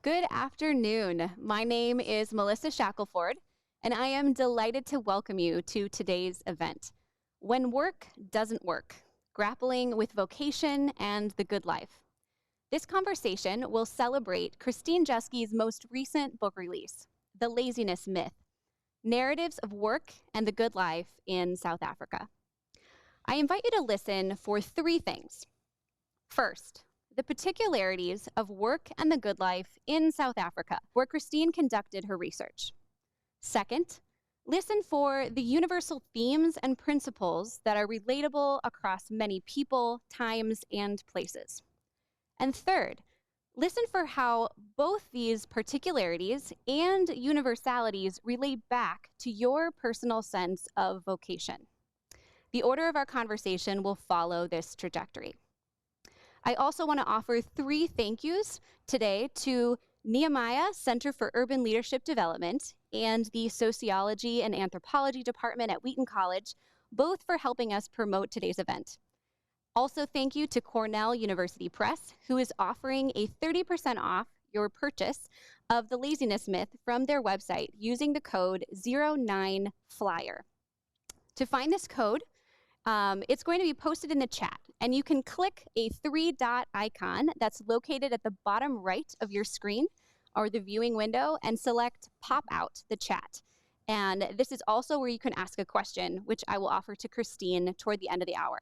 Good afternoon. My name is Melissa Shackelford, and I am delighted to welcome you to today's event, When Work Doesn't Work, Grappling with Vocation and the Good Life. This conversation will celebrate Christine Jeske's most recent book release, The Laziness Myth, Narratives of Work and the Good Life in South Africa. I invite you to listen for three things. First, the particularities of work and the good life in South Africa, where Christine conducted her research. Second, listen for the universal themes and principles that are relatable across many people, times, and places. And third, listen for how both these particularities and universalities relate back to your personal sense of vocation. The order of our conversation will follow this trajectory. I also want to offer three thank yous today to Nehemiah Center for Urban Leadership Development and the Sociology and Anthropology Department at Wheaton College, both for helping us promote today's event. Also, thank you to Cornell University Press, who is offering a 30% off your purchase of The Laziness Myth from their website using the code 09FLYER. To find this code, it's going to be posted in the chat, and you can click a three-dot icon that's located at the bottom right of your screen or the viewing window and select Pop Out the Chat. And this is also where you can ask a question, which I will offer to Christine toward the end of the hour.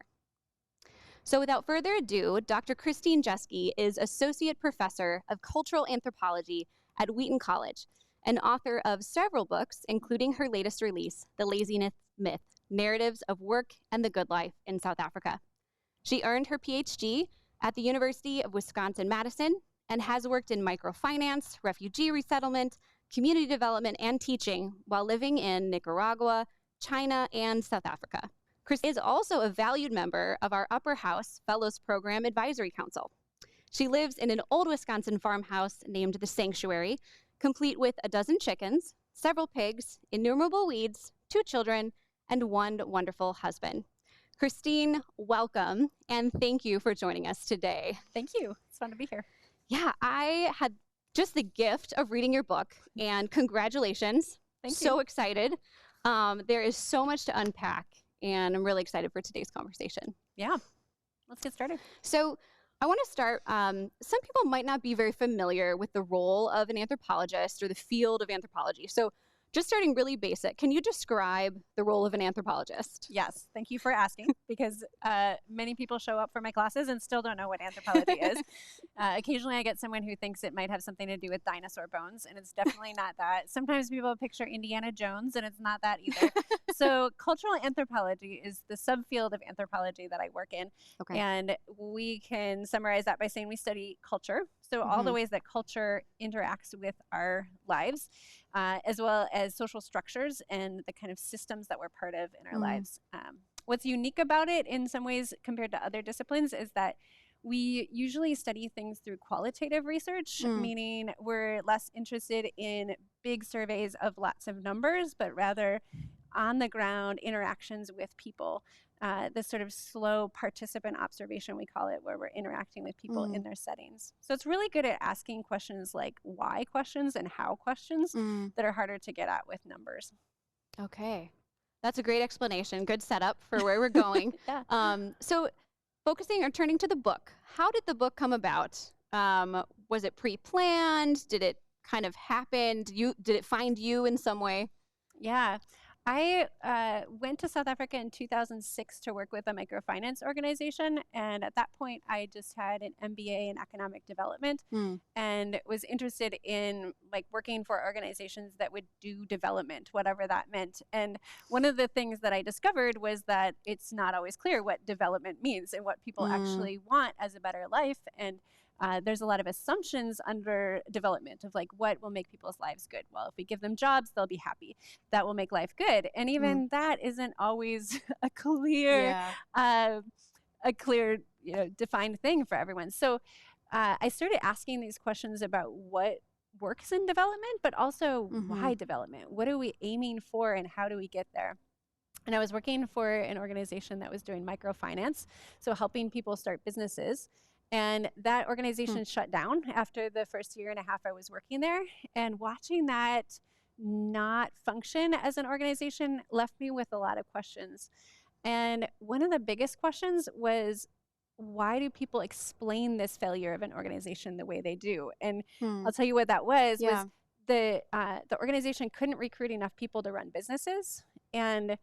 So without further ado, Dr. Christine Jeske is Associate Professor of Cultural Anthropology at Wheaton College and author of several books, including her latest release, The Laziness Myth, Narratives of Work and the Good Life in South Africa. She earned her PhD at the University of Wisconsin-Madison and has worked in microfinance, refugee resettlement, community development, and teaching while living in Nicaragua, China, and South Africa. Chris is also a valued member of our Upper House Fellows Program Advisory Council. She lives in an old Wisconsin farmhouse named The Sanctuary, complete with a dozen chickens, several pigs, innumerable weeds, 2 children, and 1 wonderful husband. Christine, welcome, and thank you for joining us today. Thank you. It's fun to be here. Yeah, I had just the gift of reading your book, and congratulations. Thank you. So excited. There is so much to unpack, and I'm really excited for today's conversation. Yeah, let's get started. So I want to start, some people might not be very familiar with the role of an anthropologist or the field of anthropology. So just starting really basic, can you describe the role of an anthropologist? Yes, thank you for asking, because many people show up for my classes and still don't know what anthropology is. Occasionally I get someone who thinks it might have something to do with dinosaur bones, and it's definitely not that. Sometimes people picture Indiana Jones, and it's not that either. So cultural anthropology is the subfield of anthropology that I work in. Okay. And we can summarize that by saying we study culture. So all the ways that culture interacts with our lives, as well as social structures and the kind of systems that we're part of in our lives. What's unique about it in some ways compared to other disciplines is that we usually study things through qualitative research, meaning we're less interested in big surveys of lots of numbers, but rather on the ground interactions with people. This sort of slow participant observation, we call it, where we're interacting with people in their settings. So it's really good at asking questions like why questions and how questions that are harder to get at with numbers. Okay. That's a great explanation. Good setup for where we're going. Yeah. So focusing or turning to the book, how did the book come about? Was it pre-planned? Did it kind of happen? Did it find you in some way? Yeah. I went to South Africa in 2006 to work with a microfinance organization. And at that point, I just had an MBA in economic development and was interested in working for organizations that would do development, whatever that meant. And one of the things that I discovered was that it's not always clear what development means and what people actually want as a better life. And there's a lot of assumptions under development of what will make people's lives good. Well, if we give them jobs, they'll be happy. That will make life good. And even that isn't always a clear, defined thing for everyone. So I started asking these questions about what works in development, but also why development? What are we aiming for and how do we get there? And I was working for an organization that was doing microfinance, so helping people start businesses. And that organization shut down after the first year and a half I was working there. And watching that not function as an organization left me with a lot of questions. And one of the biggest questions was, why do people explain this failure of an organization the way they do? And I'll tell you what that was the organization couldn't recruit enough people to run businesses. And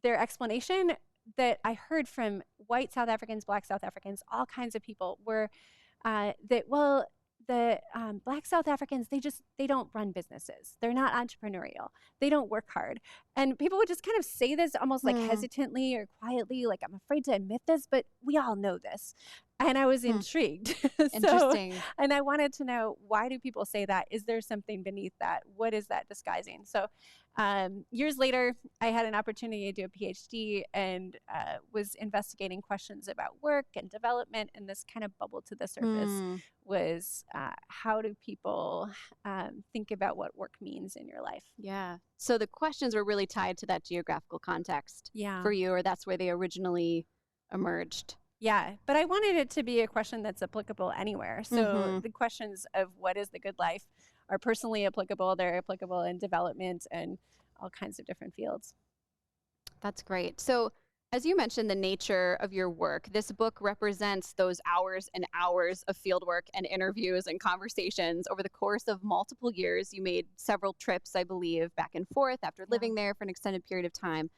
their explanation that I heard from white South Africans, Black South Africans, all kinds of people were that, well, the Black South Africans, they don't run businesses. They're not entrepreneurial. They don't work hard. And people would just kind of say this almost like hesitantly or quietly, like, I'm afraid to admit this, but we all know this. And I was intrigued. Interesting. And I wanted to know, why do people say that? Is there something beneath that? What is that disguising? So years later, I had an opportunity to do a PhD and was investigating questions about work and development. And this kind of bubbled to the surface was how do people think about what work means in your life? Yeah. So the questions were really tied to that geographical context for you, or that's where they originally emerged. Yeah, but I wanted it to be a question that's applicable anywhere. So the questions of what is the good life are personally applicable. They're applicable in development and all kinds of different fields. That's great. So as you mentioned, the nature of your work, this book represents those hours and hours of fieldwork and interviews and conversations over the course of multiple years. You made several trips, I believe, back and forth after living there for an extended period of time.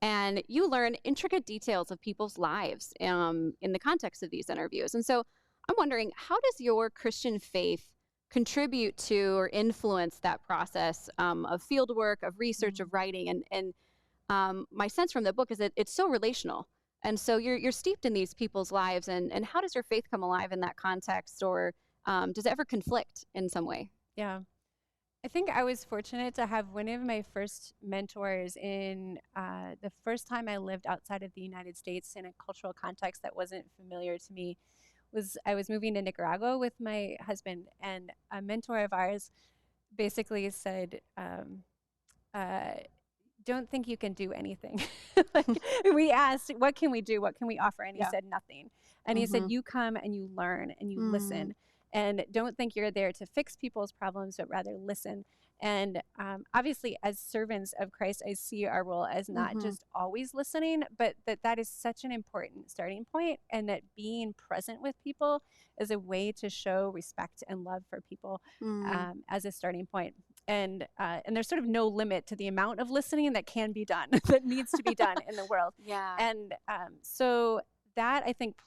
And you learn intricate details of people's lives in the context of these interviews. And so I'm wondering, how does your Christian faith contribute to or influence that process of field work, of research, of writing? And my sense from the book is that it's so relational. And so you're steeped in these people's lives. And how does your faith come alive in that context? Or does it ever conflict in some way? Yeah. I think I was fortunate to have one of my first mentors in the first time I lived outside of the United States in a cultural context that wasn't familiar to me. I was moving to Nicaragua with my husband, and a mentor of ours basically said, don't think you can do anything. Like, we asked, what can we do? What can we offer? And he said, nothing. And he said, you come and you learn and you listen. And don't think you're there to fix people's problems, but rather listen. And obviously, as servants of Christ, I see our role as not just always listening, but that is such an important starting point, and that being present with people is a way to show respect and love for people as a starting point. And there's sort of no limit to the amount of listening that can be done, that needs to be done in the world. And so that, I think,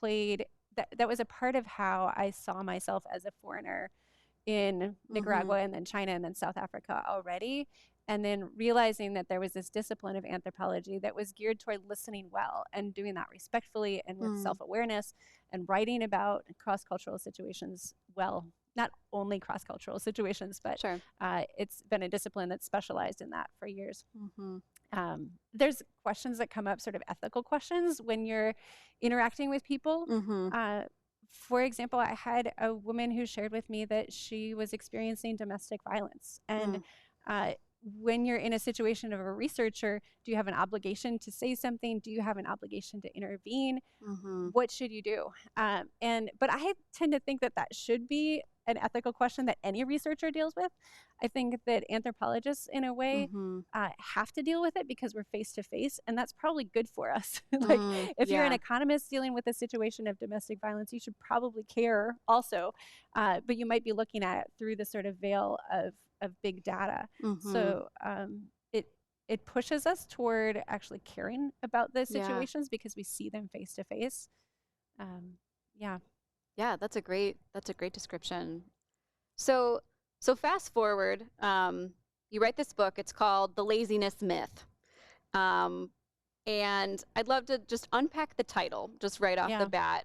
that was a part of how I saw myself as a foreigner in Nicaragua and then China and then South Africa already. And then realizing that there was this discipline of anthropology that was geared toward listening well and doing that respectfully and with self-awareness, and writing about cross-cultural situations well. Not only cross-cultural situations, but it's been a discipline that's specialized in that for years. There's questions that come up, sort of ethical questions, when you're interacting with people. For example, I had a woman who shared with me that she was experiencing domestic violence. And when you're in a situation of a researcher, do you have an obligation to say something? Do you have an obligation to intervene? What should you do? But I tend to think that should be an ethical question that any researcher deals with. I think that anthropologists, in a way, have to deal with it because we're face to face, and that's probably good for us. Like, if you're an economist dealing with a situation of domestic violence, you should probably care also, but you might be looking at it through the sort of veil of big data. So it pushes us toward actually caring about those situations because we see them face to face. Yeah, that's a great description. So fast forward, you write this book. It's called The Laziness Myth. And I'd love to just unpack the title just right off the bat.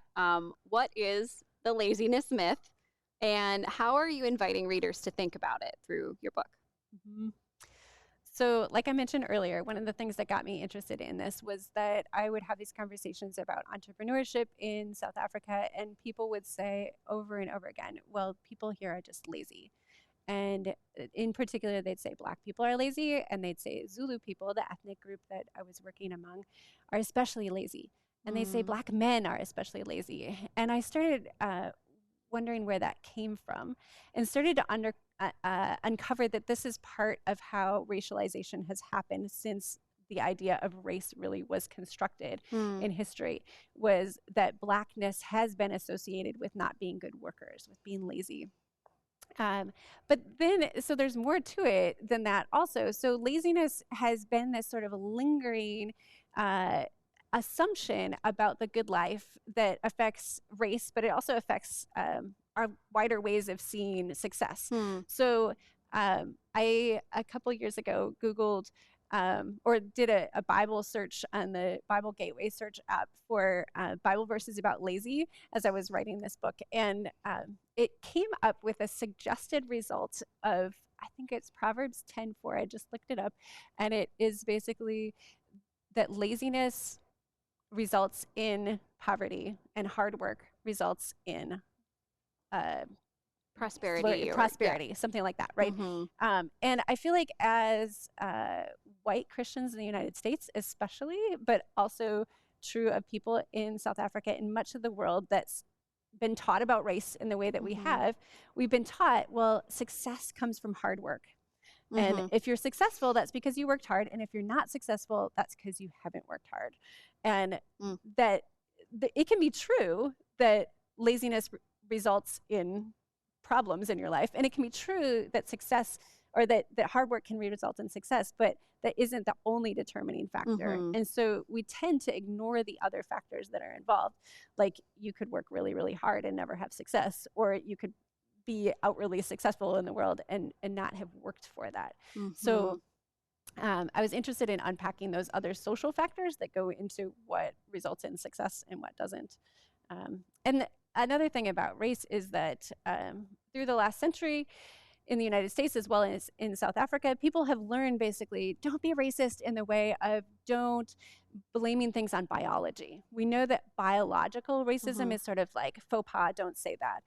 What is the laziness myth, and how are you inviting readers to think about it through your book? So, like I mentioned earlier, one of the things that got me interested in this was that I would have these conversations about entrepreneurship in South Africa, and people would say over and over again, well, people here are just lazy. And in particular, they'd say Black people are lazy, and they'd say Zulu people, the ethnic group that I was working among, are especially lazy. And they say Black men are especially lazy. And I started wondering where that came from, and started to uncover that this is part of how racialization has happened since the idea of race really was constructed in history, was that Blackness has been associated with not being good workers, with being lazy. But then, so there's more to it than that also. So laziness has been this sort of lingering assumption about the good life that affects race, but it also affects our wider ways of seeing success. So I, a couple years ago, Googled or did a Bible search on the Bible Gateway search app for Bible verses about lazy as I was writing this book. And it came up with a suggested result of, I think it's Proverbs 10:4. I just looked it up. And it is basically that laziness results in poverty and hard work results in prosperity, something like that, right? And I feel like as white Christians in the United States especially, but also true of people in South Africa and much of the world that's been taught about race in the way that we have, we've been taught, well, success comes from hard work. And if you're successful, that's because you worked hard. And if you're not successful, that's because you haven't worked hard. And that it can be true that laziness results in problems in your life. And it can be true that success or that hard work can result in success, but that isn't the only determining factor. And so we tend to ignore the other factors that are involved. Like you could work really, really hard and never have success, or you could be outwardly successful in the world and not have worked for that. So I was interested in unpacking those other social factors that go into what results in success and what doesn't. And another thing about race is that through the last century in the United States as well as in South Africa, people have learned basically don't be racist in the way of don't blaming things on biology. We know that biological racism is sort of like faux pas, don't say that.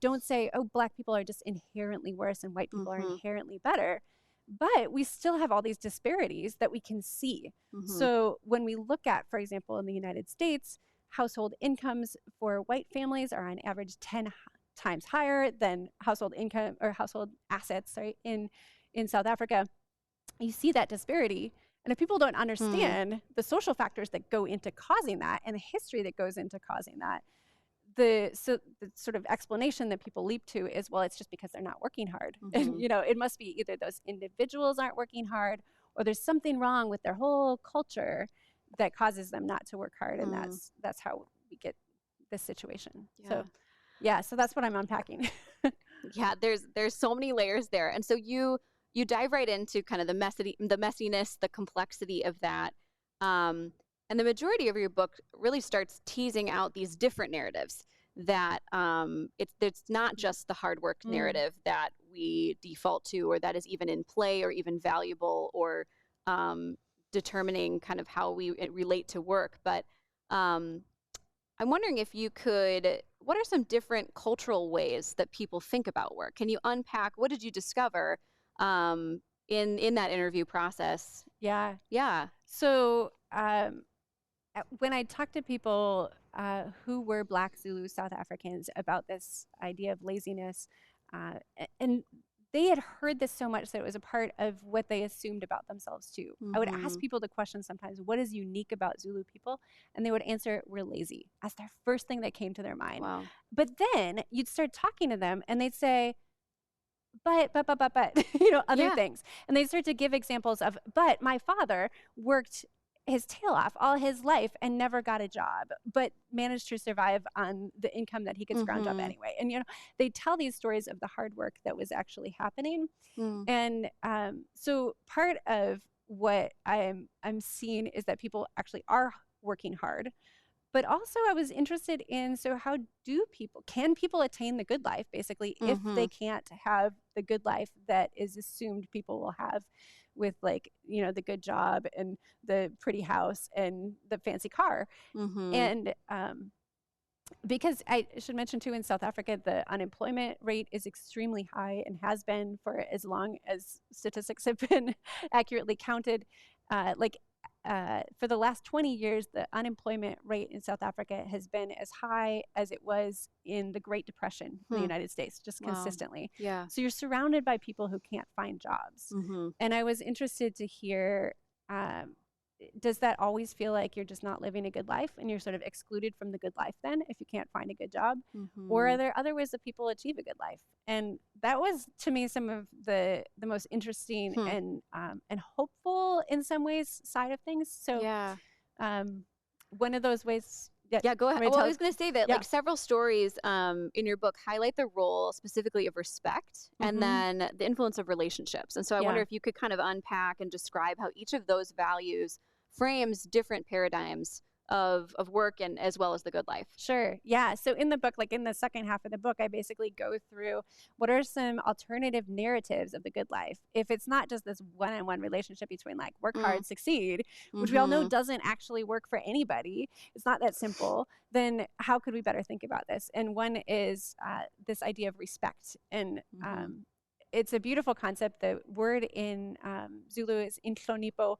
Don't say, oh, Black people are just inherently worse and white people are inherently better. But we still have all these disparities that we can see. So when we look at, for example, in the United States, household incomes for white families are on average 10 times higher than household income or household assets, sorry, in South Africa. You see that disparity. And if people don't understand the social factors that go into causing that and the history that goes into causing that, the sort of explanation that people leap to is, well, it's just because they're not working hard. And, you know, it must be either those individuals aren't working hard or there's something wrong with their whole culture that causes them not to work hard. And that's how we get this situation. So that's what I'm unpacking. There's so many layers there. And so you dive right into kind of the messiness, the complexity of that. And the majority of your book really starts teasing out these different narratives that it's not just the hard work narrative that we default to, or that is even in play or even valuable or determining kind of how we relate to work. But I'm wondering if you could, what are some different cultural ways that people think about work? Can you unpack, what did you discover in that interview process? Yeah. So when I talked to people who were Black Zulu South Africans about this idea of laziness, and they had heard this so much that it was a part of what they assumed about themselves too. I would ask people the question sometimes, what is unique about Zulu people? And they would answer, we're lazy, as their first thing that came to their mind. Wow. But then you'd start talking to them and they'd say, but, you know, other things. And they start to give examples of, but my father worked his tail off all his life and never got a job, but managed to survive on the income that he could scrounge up anyway. And, you know, they tell these stories of the hard work that was actually happening. And so part of what I'm seeing is that people actually are working hard. But also I was interested in, so how can people attain the good life, basically, if they can't have the good life that is assumed people will have with, like, you know, the good job and the pretty house and the fancy car. And because I should mention too, in South Africa, the unemployment rate is extremely high and has been for as long as statistics have been accurately counted. Like for the last 20 years, the unemployment rate in South Africa has been as high as it was in the Great Depression in the United States, just consistently. Yeah. So you're surrounded by people who can't find jobs. And I was interested to hear, does that always feel like you're just not living a good life and you're sort of excluded from the good life then if you can't find a good job? Or are there other ways that people achieve a good life? And that was, to me, some of the most interesting and hopeful in some ways side of things. So one of those ways. Yeah, go ahead. Well, I was going to say that like several stories in your book highlight the role specifically of respect and then the influence of relationships. And so I wonder if you could kind of unpack and describe how each of those values frames different paradigms of work and as well as the good life. Sure. Yeah. So in the book, like in the second half of the book, I basically go through what are some alternative narratives of the good life. If it's not just this one-on-one relationship between like work hard, succeed, which we all know doesn't actually work for anybody. It's not that simple. Then how could we better think about this? And one is this idea of respect. And it's a beautiful concept. The word in Zulu is inhlonipho,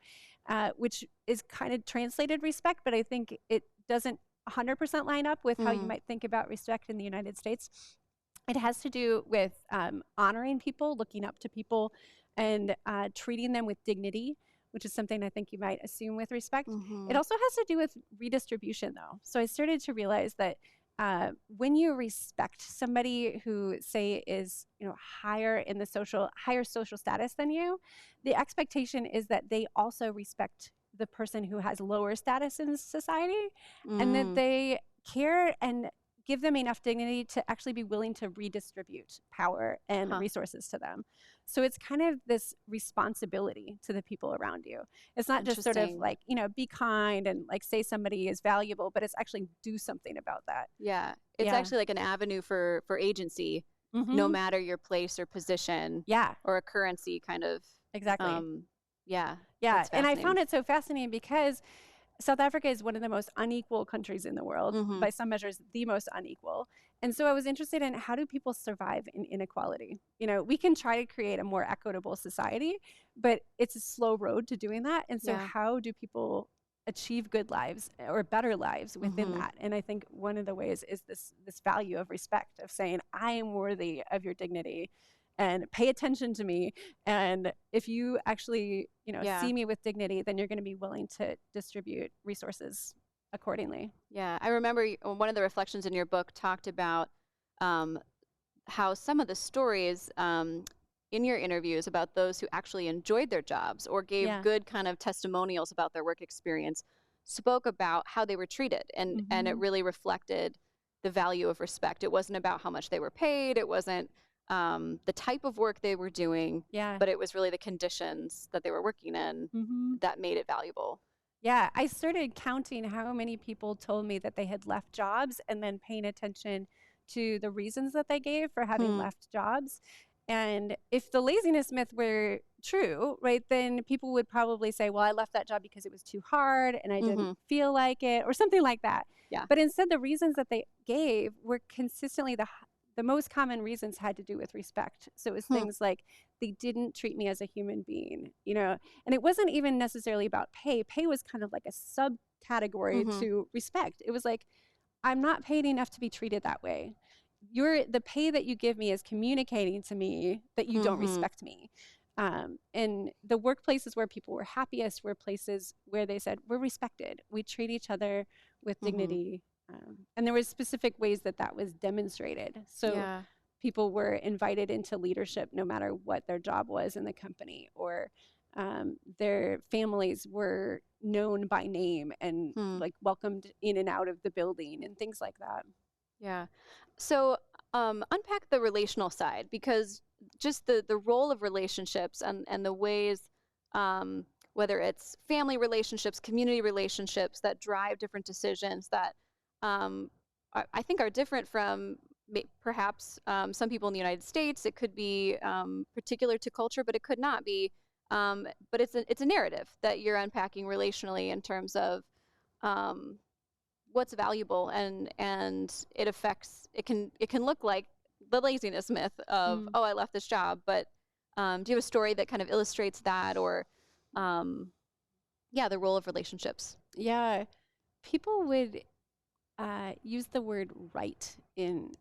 which is kind of translated respect, but I think it doesn't 100% line up with how you might think about respect in the United States. It has to do with honoring people, looking up to people, and treating them with dignity, which is something I think you might assume with respect. It also has to do with redistribution, though. So I started to realize that when you respect somebody who, say, is higher social status than you, the expectation is that they also respect the person who has lower status in society, and that they care and give them enough dignity to actually be willing to redistribute power and resources to them. So it's kind of this responsibility to the people around you. It's not just sort of like, be kind and like say somebody is valuable, but it's actually do something about that. Yeah. It's actually like an avenue for agency, no matter your place or position or a currency kind of. Exactly. Yeah. And I found it so fascinating because South Africa is one of the most unequal countries in the world, by some measures, the most unequal. And so I was interested in how do people survive in inequality? We can try to create a more equitable society, but it's a slow road to doing that. And so how do people achieve good lives or better lives within that? And I think one of the ways is this value of respect, of saying, I am worthy of your dignity and pay attention to me. And if you actually, see me with dignity, then you're going to be willing to distribute resources accordingly. Yeah. I remember one of the reflections in your book talked about how some of the stories in your interviews about those who actually enjoyed their jobs or gave good kind of testimonials about their work experience spoke about how they were treated. And it really reflected the value of respect. It wasn't about how much they were paid. It wasn't the type of work they were doing, but it was really the conditions that they were working in that made it valuable. Yeah, I started counting how many people told me that they had left jobs and then paying attention to the reasons that they gave for having left jobs. And if the laziness myth were true, right, then people would probably say, well, I left that job because it was too hard and I didn't feel like it or something like that. Yeah. But instead, the reasons that they gave were consistently the most common reasons had to do with respect. So it was things like they didn't treat me as a human being, and it wasn't even necessarily about pay. Pay was kind of like a subcategory to respect. It was like, I'm not paid enough to be treated that way. The pay that you give me is communicating to me that you don't respect me. And the workplaces where people were happiest were places where they said, we're respected. We treat each other with dignity. And there was specific ways that was demonstrated. So people were invited into leadership no matter what their job was in the company, or their families were known by name and like welcomed in and out of the building and things like that. Yeah. So unpack the relational side, because just the role of relationships and the ways, whether it's family relationships, community relationships that drive different decisions that I think are different from perhaps some people in the United States. It could be particular to culture, but it could not be. But it's a narrative that you're unpacking relationally in terms of what's valuable, and it can look like the laziness myth of I left this job. But do you have a story that kind of illustrates that, or Yeah, the role of relationships. Yeah. People would use the word right in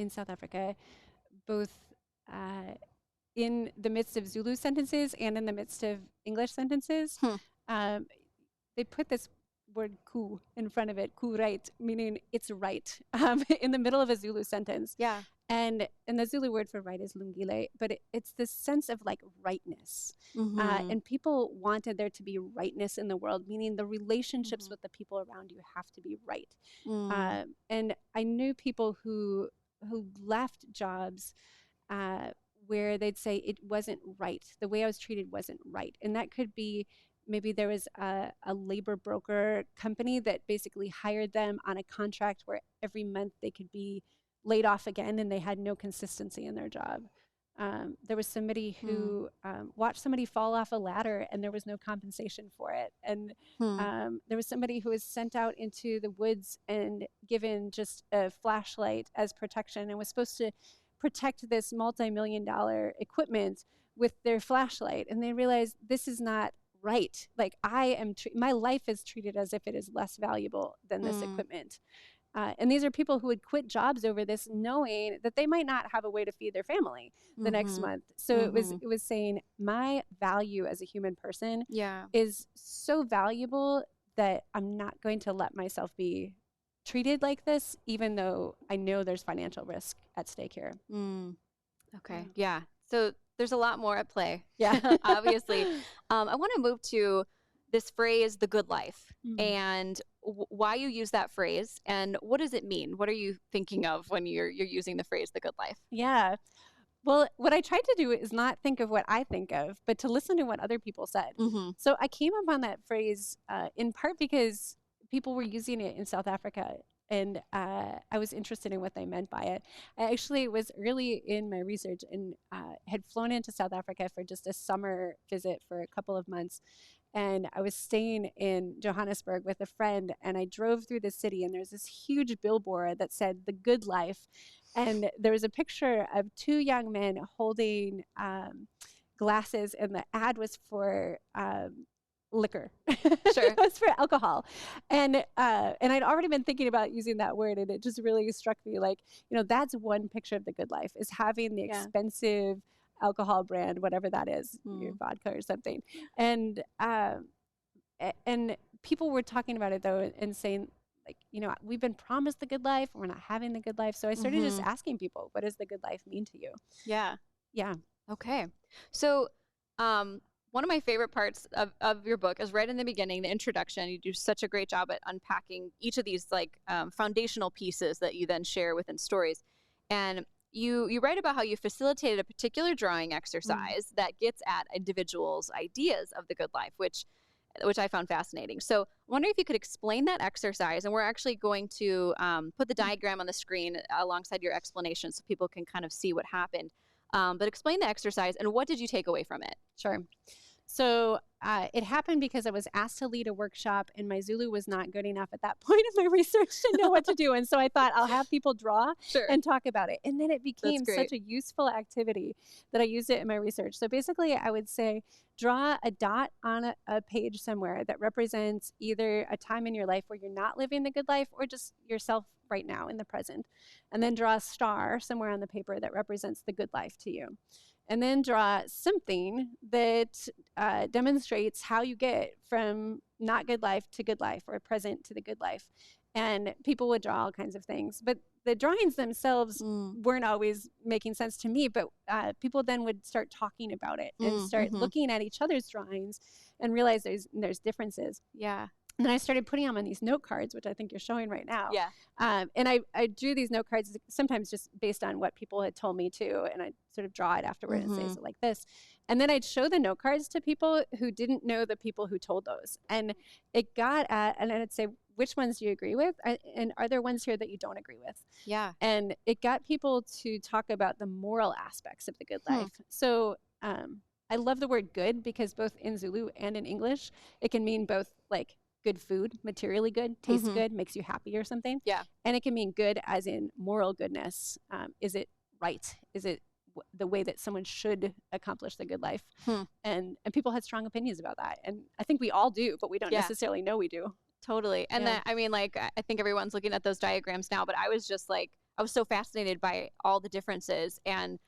South Africa, both in the midst of Zulu sentences and in the midst of English sentences. Hmm. They put this word ku in front of it, ku right, meaning it's right, in the middle of a Zulu sentence. Yeah. And the Zulu word for right is lungile, but it's this sense of like rightness. And people wanted there to be rightness in the world, meaning the relationships with the people around you have to be right. And I knew people who left jobs where they'd say it wasn't right. The way I was treated wasn't right. And that could be maybe there was a labor broker company that basically hired them on a contract where every month they could be laid off again and they had no consistency in their job. There was somebody who watched somebody fall off a ladder and there was no compensation for it. And there was somebody who was sent out into the woods and given just a flashlight as protection and was supposed to protect this multi-million-dollar equipment with their flashlight. And they realized this is not right. Like my life is treated as if it is less valuable than this equipment. And these are people who would quit jobs over this, knowing that they might not have a way to feed their family the next month. So it was saying my value as a human person is so valuable that I'm not going to let myself be treated like this, even though I know there's financial risk at stake here. Okay. Yeah. So there's a lot more at play. Yeah. Obviously. I want to move to this phrase, the good life, and why you use that phrase and what does it mean? What are you thinking of when you're using the phrase, the good life? Yeah. Well, what I tried to do is not think of what I think of, but to listen to what other people said. So I came up on that phrase in part because people were using it in South Africa, and I was interested in what they meant by it. I actually was early in my research and had flown into South Africa for just a summer visit for a couple of months. And I was staying in Johannesburg with a friend, and I drove through the city, and there's this huge billboard that said "The Good Life," and there was a picture of two young men holding glasses, and the ad was for liquor. Sure. It was for alcohol. And I'd already been thinking about using that word, and it just really struck me like, that's one picture of the good life, is having the expensive alcohol brand, whatever that is, your vodka or something. And people were talking about it though and saying, like, we've been promised the good life, we're not having the good life. So I started just asking people, what does the good life mean to you? Yeah. Yeah. Okay. So one of my favorite parts of your book is right in the beginning, the introduction. You do such a great job at unpacking each of these foundational pieces that you then share within stories. And you write about how you facilitated a particular drawing exercise that gets at individuals' ideas of the good life, which I found fascinating. So I wonder if you could explain that exercise, and we're actually going to put the diagram on the screen alongside your explanation so people can kind of see what happened. But explain the exercise, and what did you take away from it? Sure. So it happened because I was asked to lead a workshop, and my Zulu was not good enough at that point in my research to know what to do. And so I thought I'll have people draw and talk about it. And then it became such a useful activity that I used it in my research. So basically I would say, draw a dot on a page somewhere that represents either a time in your life where you're not living the good life or just yourself right now in the present. And then draw a star somewhere on the paper that represents the good life to you. And then draw something that demonstrates how you get from not good life to good life, or present to the good life. And people would draw all kinds of things. But the drawings themselves weren't always making sense to me, but people then would start talking about it and start looking at each other's drawings and realize there's differences. Yeah. And then I started putting them on these note cards, which I think you're showing right now. Yeah. And I drew these note cards sometimes just based on what people had told me to, and I'd sort of draw it afterward and say, so like this. And then I'd show the note cards to people who didn't know the people who told those. And it got at, and I'd say, which ones do you agree with? And are there ones here that you don't agree with? Yeah. And it got people to talk about the moral aspects of the good life. So I love the word good because both in Zulu and in English, it can mean both like good food, materially good, tastes good, makes you happy or something. Yeah. And it can mean good as in moral goodness. Is it right? Is it the way that someone should accomplish the good life. Hmm. And people had strong opinions about that. And I think we all do, but we don't Yeah. necessarily know we do. Totally. And Yeah. that, I mean, like, I think everyone's looking at those diagrams now, but I was just like, I was so fascinated by all the differences, and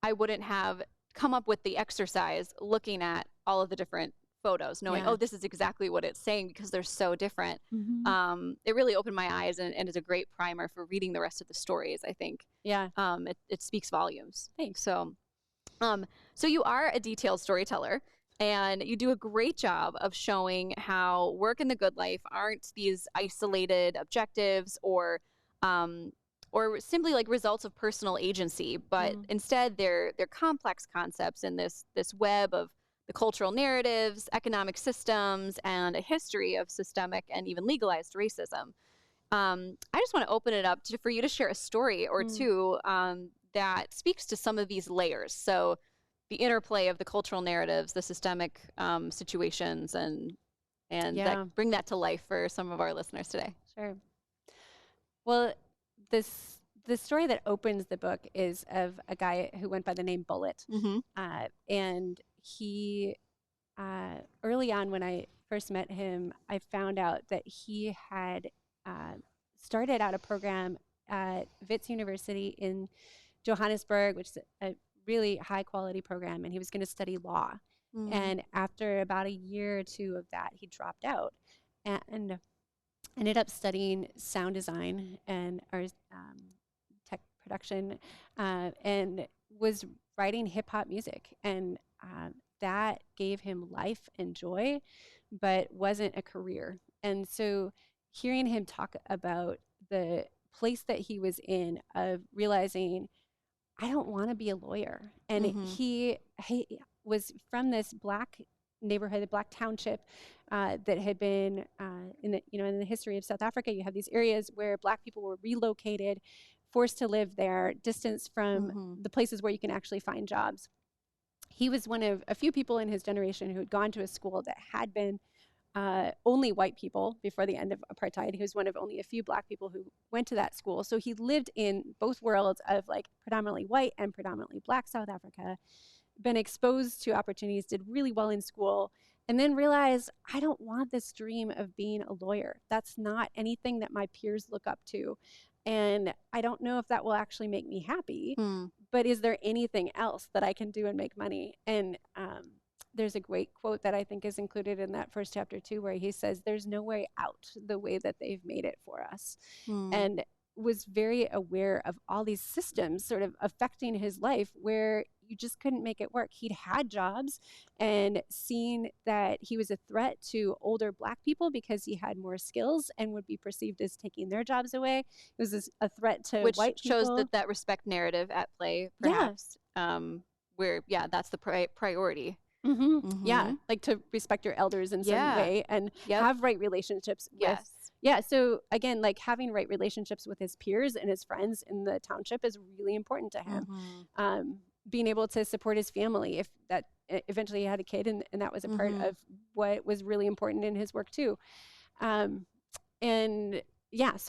I wouldn't have come up with the exercise looking at all of the different photos, knowing, Yeah. oh, this is exactly what it's saying, because they're so different. Mhm. It really opened my eyes, and is a great primer for reading the rest of the stories, I think. Yeah. It speaks volumes. Thanks. So you are a detailed storyteller, and you do a great job of showing how work and the good life aren't these isolated objectives or simply like results of personal agency, but instead they're complex concepts in this web of the cultural narratives, economic systems, and a history of systemic and even legalized racism. I just want to open it up for you to share a story or two that speaks to some of these layers. So the interplay of the cultural narratives, the systemic situations, and that bring that to life for some of our listeners today. Sure. Well, the story that opens the book is of a guy who went by the name Bullet. And he, early on when I first met him, I found out that he had started out a program at Wits University in Johannesburg, which is a really high quality program, and he was going to study law. And after about a year or two of that, he dropped out and ended up studying sound design and tech production, and was writing hip hop music. And that gave him life and joy, but wasn't a career. And so hearing him talk about the place that he was in of realizing, I don't want to be a lawyer. And he was from this black neighborhood, a black township that had been in the history of South Africa. You have these areas where black people were relocated, forced to live there, distanced from the places where you can actually find jobs. He was one of a few people in his generation who had gone to a school that had been only white people before the end of apartheid. He was one of only a few black people who went to that school. So he lived in both worlds of like predominantly white and predominantly black South Africa, been exposed to opportunities, did really well in school, and then realized, I don't want this dream of being a lawyer. That's not anything that my peers look up to. And I don't know if that will actually make me happy, but is there anything else that I can do and make money? And there's a great quote that I think is included in that first chapter too, where he says, there's no way out the way that they've made it for us. And was very aware of all these systems sort of affecting his life where you just couldn't make it work. He'd had jobs and seen that he was a threat to older black people because he had more skills and would be perceived as taking their jobs away. It was a threat to white people. Which shows that respect narrative at play, perhaps, where, that's the priority. Yeah, like to respect your elders in some way and have right relationships with. So again, like having right relationships with his peers and his friends in the township is really important to him. Being able to support his family, if that eventually he had a kid, and that was a part of what was really important in his work too. So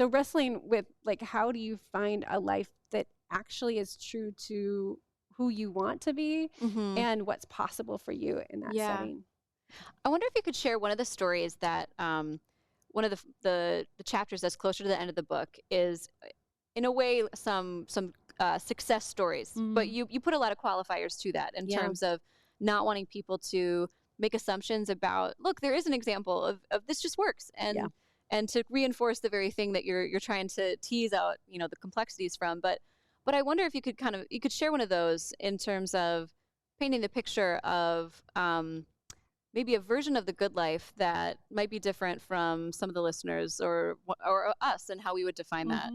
wrestling with like, how do you find a life that actually is true to who you want to be and what's possible for you in that setting. I wonder if you could share one of the stories that one of the chapters that's closer to the end of the book is, in a way, some success stories, but you put a lot of qualifiers to that in terms of not wanting people to make assumptions about, look, there is an example of this just works, and to reinforce the very thing that you're trying to tease out, the complexities from. But I wonder if you could share one of those in terms of painting the picture of maybe a version of the good life that might be different from some of the listeners or us, and how we would define that.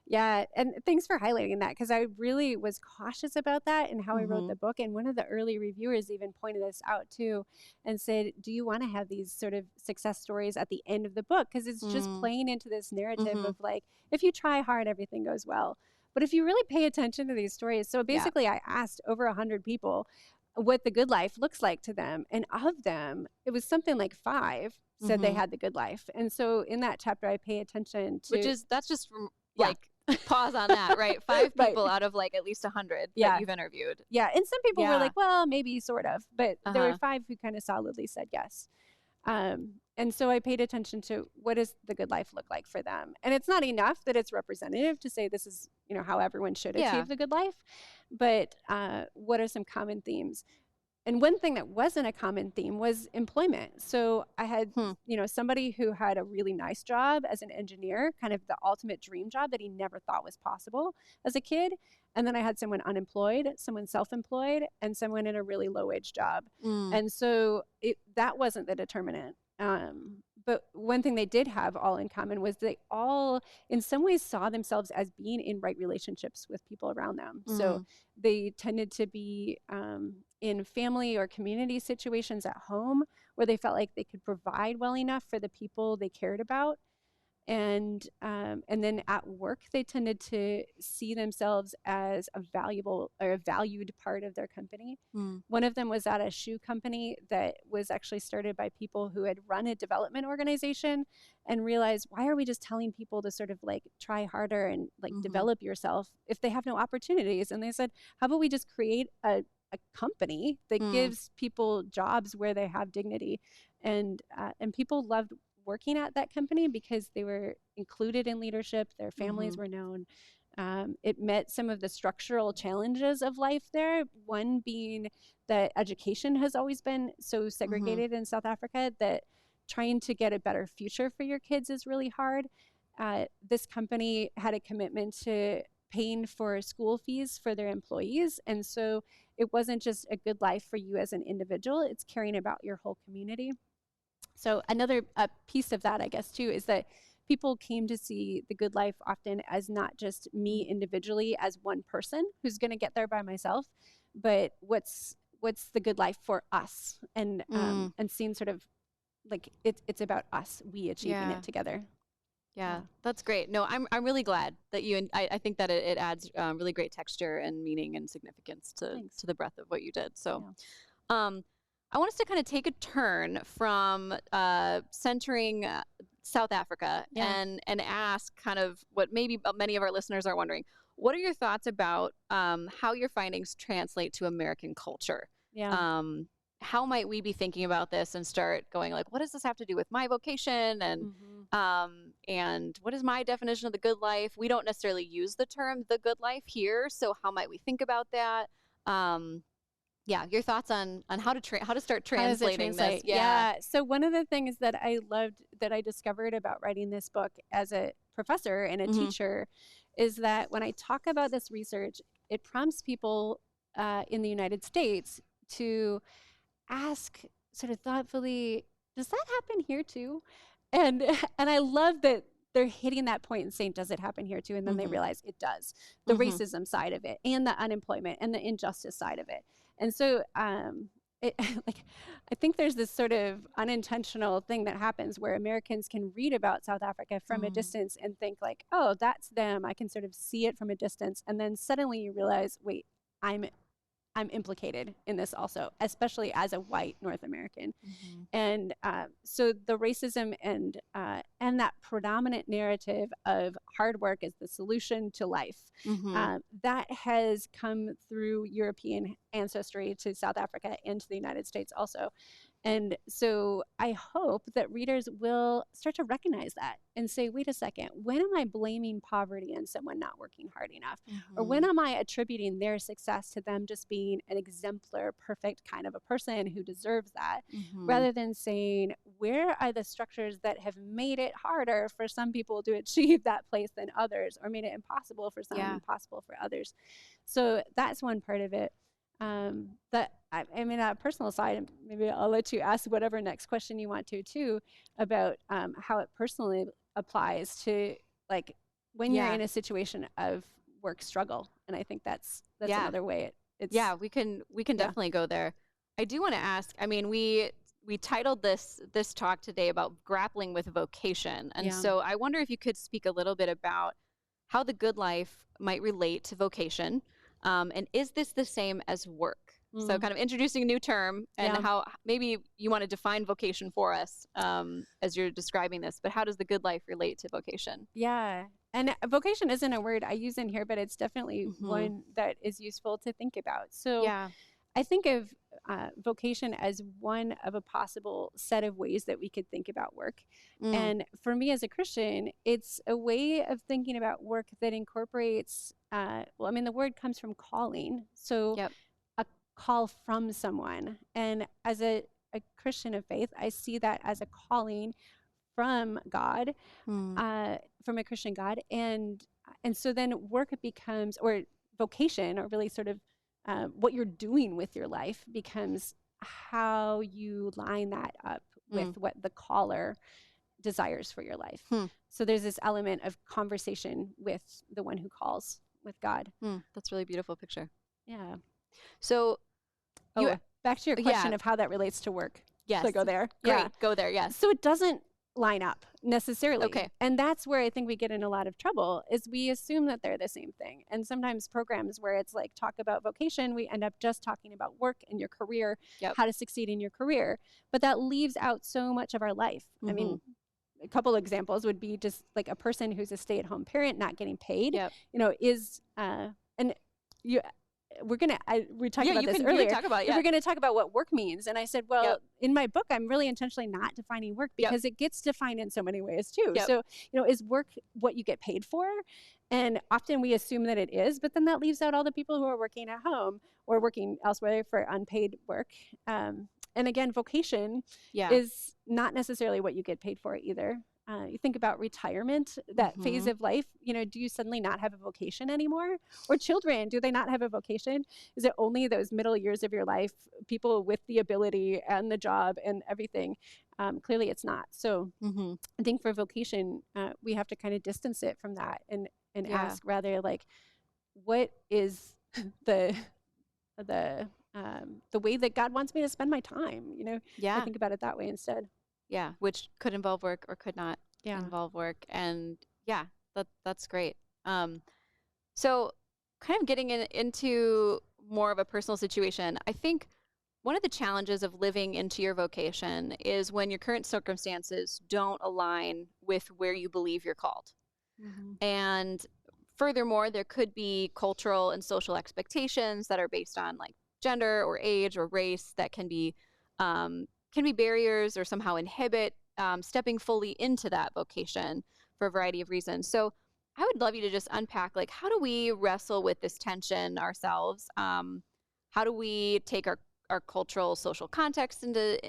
Yeah, and thanks for highlighting that, because I really was cautious about that and how I wrote the book. And one of the early reviewers even pointed this out too and said, do you want to have these sort of success stories at the end of the book? Because it's just playing into this narrative of like, if you try hard, everything goes well. But if you really pay attention to these stories, so basically I asked over 100 people what the good life looks like to them. And of them, it was something like 5 said they had the good life. And so in that chapter, I pay attention to... That's just from like pause on that, right? 5 Right. people out of like at least 100 Yeah. that you've interviewed. Yeah. And some people were Yeah. like, well, maybe sort of, but there were Uh-huh. 5 who kind of solidly said yes. And so I paid attention to what does the good life look like for them. And it's not enough that it's representative to say this is, how everyone should Yeah. achieve the good life, but what are some common themes? And one thing that wasn't a common theme was employment. So I had, somebody who had a really nice job as an engineer, kind of the ultimate dream job that he never thought was possible as a kid. And then I had someone unemployed, someone self-employed, and someone in a really low-wage job. And so that wasn't the determinant. But one thing they did have all in common was they all, in some ways, saw themselves as being in right relationships with people around them. So they tended to be in family or community situations at home where they felt like they could provide well enough for the people they cared about. And then at work, they tended to see themselves as a valuable or a valued part of their company. One of them was at a shoe company that was actually started by people who had run a development organization and realized, why are we just telling people to sort of like try harder and like develop yourself if they have no opportunities? And they said, how about we just create a company that gives people jobs where they have dignity? And people loved working at that company because they were included in leadership, their families were known. It met some of the structural challenges of life there, one being that education has always been so segregated in South Africa that trying to get a better future for your kids is really hard. This company had a commitment to paying for school fees for their employees. And so it wasn't just a good life for you as an individual, it's caring about your whole community. So another piece of that, I guess, too, is that people came to see the good life often as not just me individually as one person who's going to get there by myself, but what's the good life for us, and seeing sort of like it's about us, we achieving it together. Yeah, that's great. No, I'm really glad that you, and I think that it adds really great texture and meaning and significance to the breadth of what you did. So, I want us to kind of take a turn from centering South Africa and ask kind of what maybe many of our listeners are wondering. What are your thoughts about how your findings translate to American culture? How might we be thinking about this and start going like, what does this have to do with my vocation? And what is my definition of the good life? We don't necessarily use the term the good life here. So how might we think about that? Your thoughts on how to start translating this. Yeah. So one of the things that I loved that I discovered about writing this book as a professor and a teacher is that when I talk about this research, it prompts people in the United States to ask sort of thoughtfully, does that happen here too? And I love that they're hitting that point and saying, does it happen here too? And then they realize it does. The racism side of it and the unemployment and the injustice side of it. And so I think there's this sort of unintentional thing that happens where Americans can read about South Africa from a distance and think like, oh, that's them. I can sort of see it from a distance. And then suddenly you realize, wait, I'm implicated in this also, especially as a white North American. And so the racism and that predominant narrative of hard work as the solution to life, that has come through European ancestry to South Africa and to the United States also. And so I hope that readers will start to recognize that and say, wait a second, when am I blaming poverty on someone not working hard enough? Or when am I attributing their success to them just being an exemplar, perfect kind of a person who deserves that? Rather than saying, where are the structures that have made it harder for some people to achieve that place than others, or made it impossible for some, impossible for others? So that's one part of it. That I mean, on a personal side, maybe I'll let you ask whatever next question you want to too, about how it personally applies to like when you're in a situation of work struggle. And I think that's another way it's we can definitely go there. I do want to ask, I mean, we titled this talk today about grappling with vocation. And so I wonder if you could speak a little bit about how the good life might relate to vocation. And is this the same as work? So kind of introducing a new term and how maybe you want to define vocation for us as you're describing this, but how does the good life relate to vocation? Yeah. And vocation isn't a word I use in here, but it's definitely Mm-hmm. one that is useful to think about. So Yeah. I think of vocation as one of a possible set of ways that we could think about work. Mm. And for me as a Christian, it's a way of thinking about work that incorporates, the word comes from calling. So Yep. a call from someone. And as a Christian of faith, I see that as a calling from God, from a Christian God. And so then work becomes, or vocation, or really sort of what you're doing with your life becomes how you line that up with what the caller desires for your life. So there's this element of conversation with the one who calls, with God. That's a really beautiful picture. Yeah. So back to your question of how that relates to work. Yes. Should I go there? Great. Yeah. Go there. Yes. So it doesn't line up necessarily. Okay. And that's where I think we get in a lot of trouble, is we assume that they're the same thing. And sometimes programs where it's like talk about vocation, we end up just talking about work and your career, how to succeed in your career. But that leaves out so much of our life. I mean, a couple examples would be just like a person who's a stay-at-home parent not getting paid, is and you we talked about this earlier. Talk about, We're going to talk about what work means. And I said, well, in my book, I'm really intentionally not defining work because it gets defined in so many ways too. So, is work what you get paid for? And often we assume that it is, but then that leaves out all the people who are working at home or working elsewhere for unpaid work. And again, vocation is not necessarily what you get paid for either. You think about retirement, that phase of life, do you suddenly not have a vocation anymore? Or children, do they not have a vocation? Is it only those middle years of your life, people with the ability and the job and everything? Clearly it's not. So I think for vocation, we have to kind of distance it from that and ask rather like, what is the way that God wants me to spend my time? I think about it that way instead. Yeah, which could involve work or could not involve work. And that's great. So kind of getting into more of a personal situation, I think one of the challenges of living into your vocation is when your current circumstances don't align with where you believe you're called. And furthermore, there could be cultural and social expectations that are based on like gender or age or race that can be barriers or somehow inhibit stepping fully into that vocation for a variety of reasons. So I would love you to just unpack, like, how do we wrestle with this tension ourselves? How do we take our cultural, social context into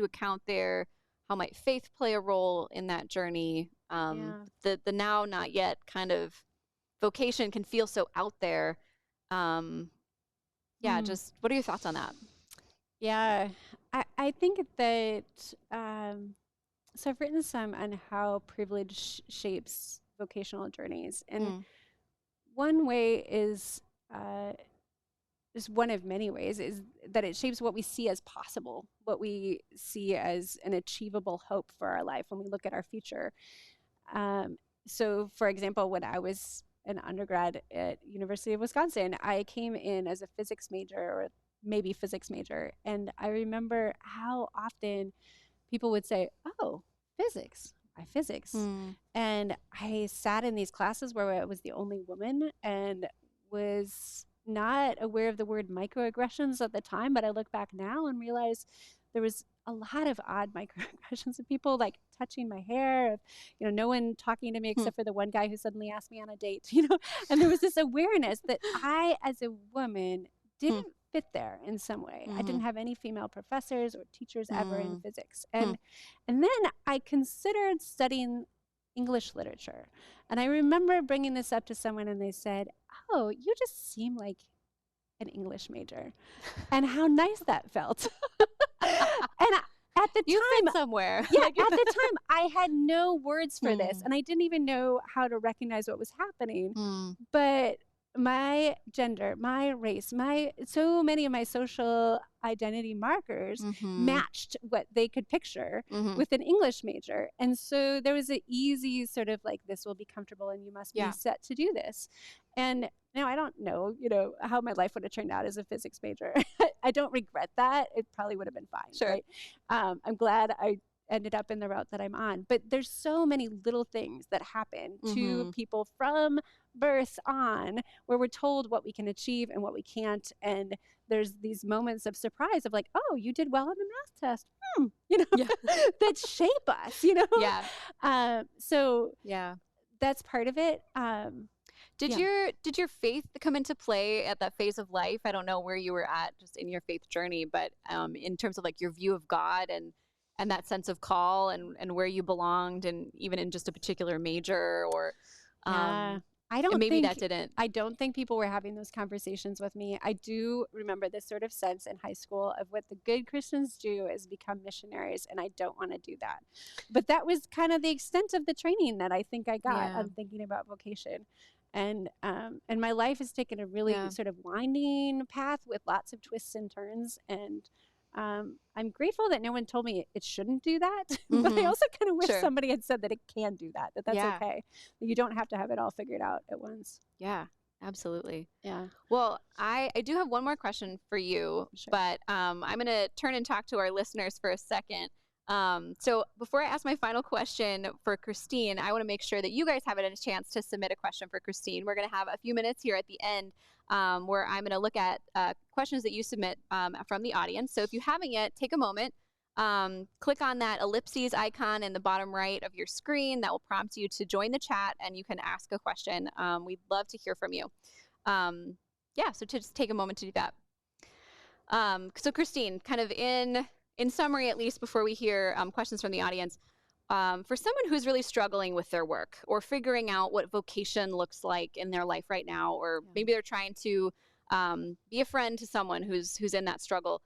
account there? How might faith play a role in that journey? The now, not yet kind of vocation can feel so out there. Just what are your thoughts on that? Yeah, I think that, so I've written some on how privilege shapes vocational journeys. And one way is one of many ways, is that it shapes what we see as possible, what we see as an achievable hope for our life when we look at our future. So for example, when I was an undergrad at University of Wisconsin, I came in as a physics major, or maybe physics major. And I remember how often people would say, oh, physics, why physics? And I sat in these classes where I was the only woman and was not aware of the word microaggressions at the time, but I look back now and realize there was a lot of odd microaggressions of people like touching my hair, no one talking to me except for the one guy who suddenly asked me on a date, and there was this awareness that I, as a woman, didn't fit there in some way. I didn't have any female professors or teachers ever in physics. And then I considered studying English literature. And I remember bringing this up to someone and they said, oh, you just seem like an English major. And how nice that felt. And at the time, somewhere. At the time, I had no words for this, and I didn't even know how to recognize what was happening. But my gender, my race, so many of my social identity markers matched what they could picture with an English major. And so there was an easy sort of like, this will be comfortable and you must be set to do this. And now I don't know, how my life would have turned out as a physics major. I don't regret that. It probably would have been fine. Sure. Right? I'm glad I ended up in the route that I'm on. But there's so many little things that happen to Mm-hmm. people from birth on, where we're told what we can achieve and what we can't. And there's these moments of surprise of like, oh, you did well on the math test. Yeah. That shape us, Yeah. So Yeah. that's part of it. Did your faith come into play at that phase of life? I don't know where you were at just in your faith journey, but in terms of like your view of God and that sense of call and where you belonged, and even in just a particular major, or Yeah. and maybe that didn't. I don't think people were having those conversations with me. I do remember this sort of sense in high school of what the good Christians do is become missionaries, and I don't want to do that. But that was kind of the extent of the training that I think I got Yeah. on thinking about vocation. And my life has taken a really Yeah. sort of winding path with lots of twists and turns. And I'm grateful that no one told me it shouldn't do that. But I Mhm. also kind of wish Sure. somebody had said that it can do that, that's Yeah. okay. That you don't have to have it all figured out at once. Yeah. Absolutely. Yeah, Well, I do have one more question for you, sure. but I'm going to turn and talk to our listeners for a second. So before I ask my final question for Christine, I want to make sure that you guys have a chance to submit a question for Christine. We're going to have a few minutes here at the end where I'm going to look at questions that you submit from the audience. So if you haven't yet, take a moment. Click on that ellipses icon in the bottom right of your screen. That will prompt you to join the chat and you can ask a question. We'd love to hear from you. Yeah, so to just take a moment to do that. So Christine, kind of in summary, at least before we hear questions from the audience, for someone who's really struggling with their work or figuring out what vocation looks like in their life right now, or maybe they're trying to be a friend to someone who's in that struggle,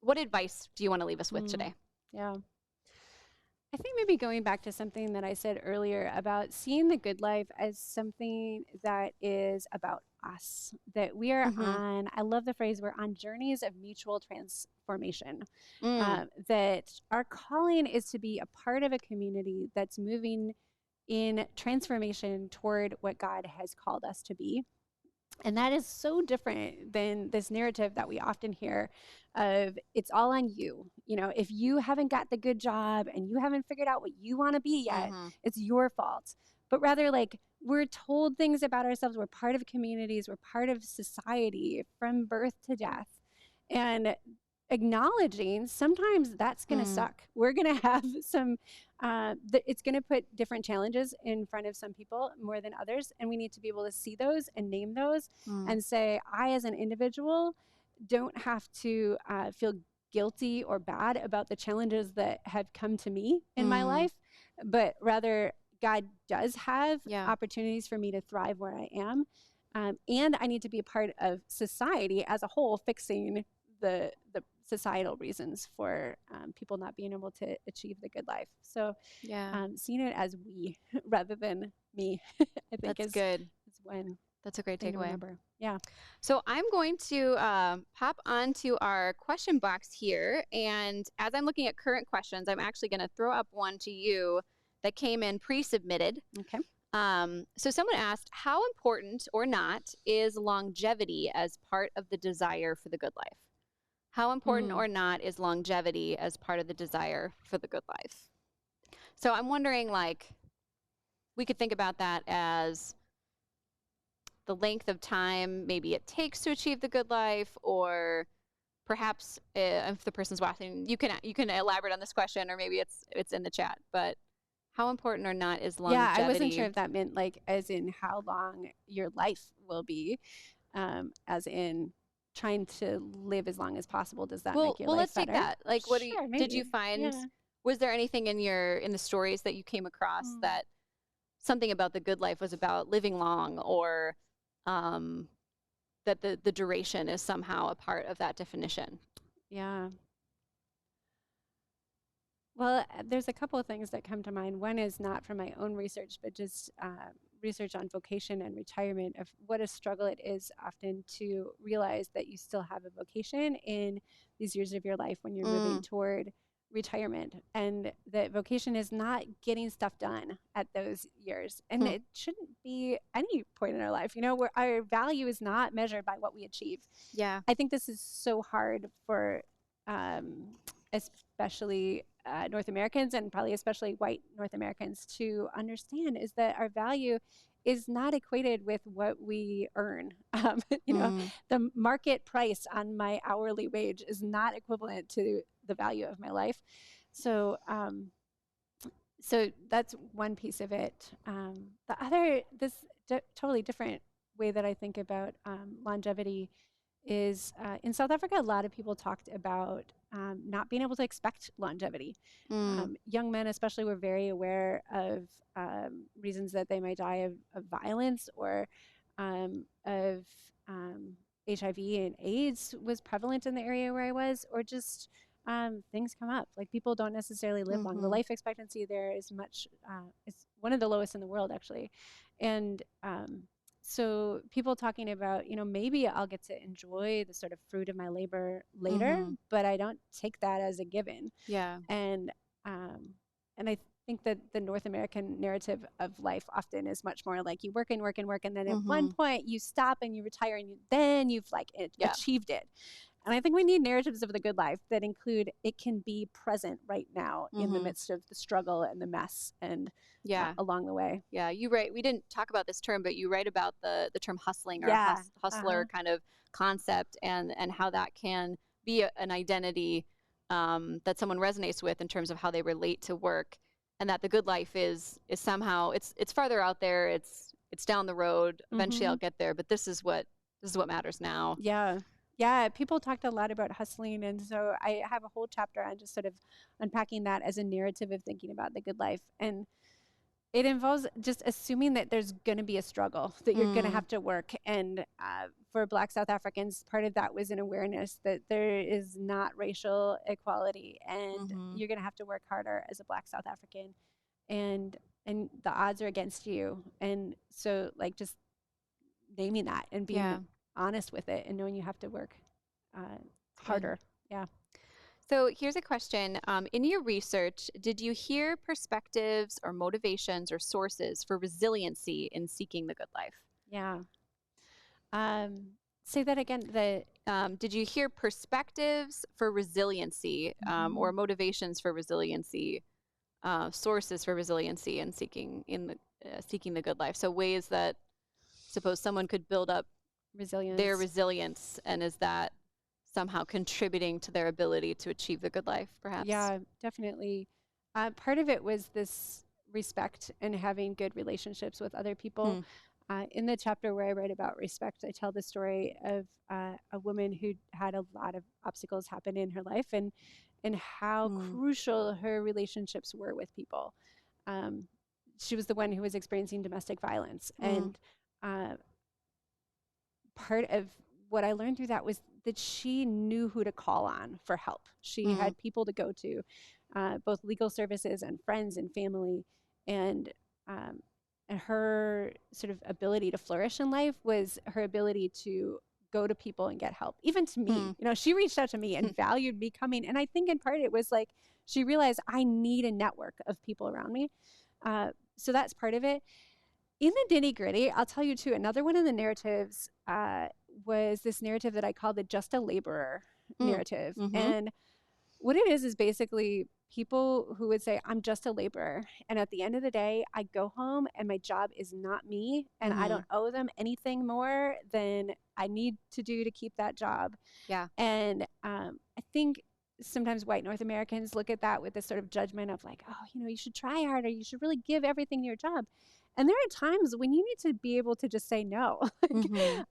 what advice do you want to leave us with today? Yeah. I think maybe going back to something that I said earlier about seeing the good life as something that is about us, that we are Mm-hmm. on, I love the phrase, we're on journeys of mutual transformation, Mm. that our calling is to be a part of a community that's moving in transformation toward what God has called us to be. And that is so different than this narrative that we often hear of it's all on you. If you haven't got the good job and you haven't figured out what you want to be yet, Mm-hmm. it's your fault. But rather, like, we're told things about ourselves. We're part of communities. We're part of society from birth to death. And acknowledging sometimes that's going to suck. We're going to have some, it's going to put different challenges in front of some people more than others. And we need to be able to see those and name those and say, I, as an individual, don't have to feel guilty or bad about the challenges that have come to me in my life, but rather God does have opportunities for me to thrive where I am. And I need to be a part of society as a whole, fixing the societal reasons for people not being able to achieve the good life. So seeing it as we rather than me, I think That's good. Is when That's a great takeaway. Yeah. So I'm going to hop onto our question box here. And as I'm looking at current questions, I'm actually going to throw up one to you that came in pre-submitted. Okay. So someone asked, how important or not is longevity as part of the desire for the good life? How important or not is longevity as part of the desire for the good life? So I'm wondering, like, we could think about that as the length of time maybe it takes to achieve the good life, or perhaps if the person's watching, you can elaborate on this question, or maybe it's in the chat. But how important or not is longevity? Yeah, I wasn't sure if that meant like as in how long your life will be, as in trying to live as long as possible. Does that make your life let's better? Take that. Like, what did you find? Yeah. Was there anything in the stories that you came across that something about the good life was about living long, or that the duration is somehow a part of that definition? Yeah. Well, there's a couple of things that come to mind. One is not from my own research, but just research on vocation and retirement, of what a struggle it is often to realize that you still have a vocation in these years of your life when you're moving toward retirement, and that vocation is not getting stuff done at those years. And it shouldn't be any point in our life, where our value is not measured by what we achieve. Yeah. I think this is so hard for especially North Americans, and probably especially white North Americans, to understand is that our value is not equated with what we earn. You know, the market price on my hourly wage is not equivalent to the value of my life. So, so that's one piece of it. The other, this totally different way that I think about longevity is in South Africa, a lot of people talked about not being able to expect longevity. Young men, especially, were very aware of reasons that they might die of violence, or of HIV and AIDS was prevalent in the area where I was, or just things come up. Like, people don't necessarily live long. The life expectancy there is much, it's one of the lowest in the world, actually. And so people talking about, you know, maybe I'll get to enjoy the sort of fruit of my labor later, but I don't take that as a given. Yeah. And I think that the North American narrative of life often is much more like you work and work and work, and then at one point you stop and you retire, and then you've like achieved it. And I think we need narratives of the good life that include it can be present right now in the midst of the struggle and the mess and along the way. Yeah, you write, we didn't talk about this term, but you write about the term hustling, or hustler kind of concept, and how that can be an identity that someone resonates with in terms of how they relate to work, and that the good life is somehow it's farther out there, it's down the road, eventually I'll get there, but this is what matters now. Yeah, people talked a lot about hustling, and so I have a whole chapter on just sort of unpacking that as a narrative of thinking about the good life. And it involves just assuming that there's going to be a struggle, that you're going to have to work. And for Black South Africans, part of that was an awareness that there is not racial equality, and you're going to have to work harder as a Black South African, and the odds are against you. And so, like, just naming that and being honest with it, and knowing you have to work harder. Yeah. So here's a question. In your research, did you hear perspectives or motivations or sources for resiliency in seeking the good life? Yeah. Say that again. Did you hear perspectives for resiliency, or motivations for resiliency, sources for resiliency in seeking the good life? So ways that, suppose someone could build up their resilience, and is that somehow contributing to their ability to achieve the good life, perhaps? Yeah, definitely. Part of it was this respect and having good relationships with other people. In the chapter where I write about respect, I tell the story of a woman who had a lot of obstacles happen in her life, and how crucial her relationships were with people. She was the one who was experiencing domestic violence, and part of what I learned through that was that she knew who to call on for help. She had people to go to, both legal services and friends and family. And her sort of ability to flourish in life was her ability to go to people and get help, even to me. You know, she reached out to me and valued me coming. And I think in part it was like she realized I need a network of people around me. So that's part of it. In the nitty gritty, I'll tell you too, another one of the narratives was this narrative that I call the just a laborer narrative. And what it is basically people who would say, I'm just a laborer. And at the end of the day, I go home and my job is not me, and I don't owe them anything more than I need to do to keep that job. Yeah. And I think sometimes white North Americans look at that with this sort of judgment of like, oh, you know, you should try harder. You should really give everything to your job. And there are times when you need to be able to just say no.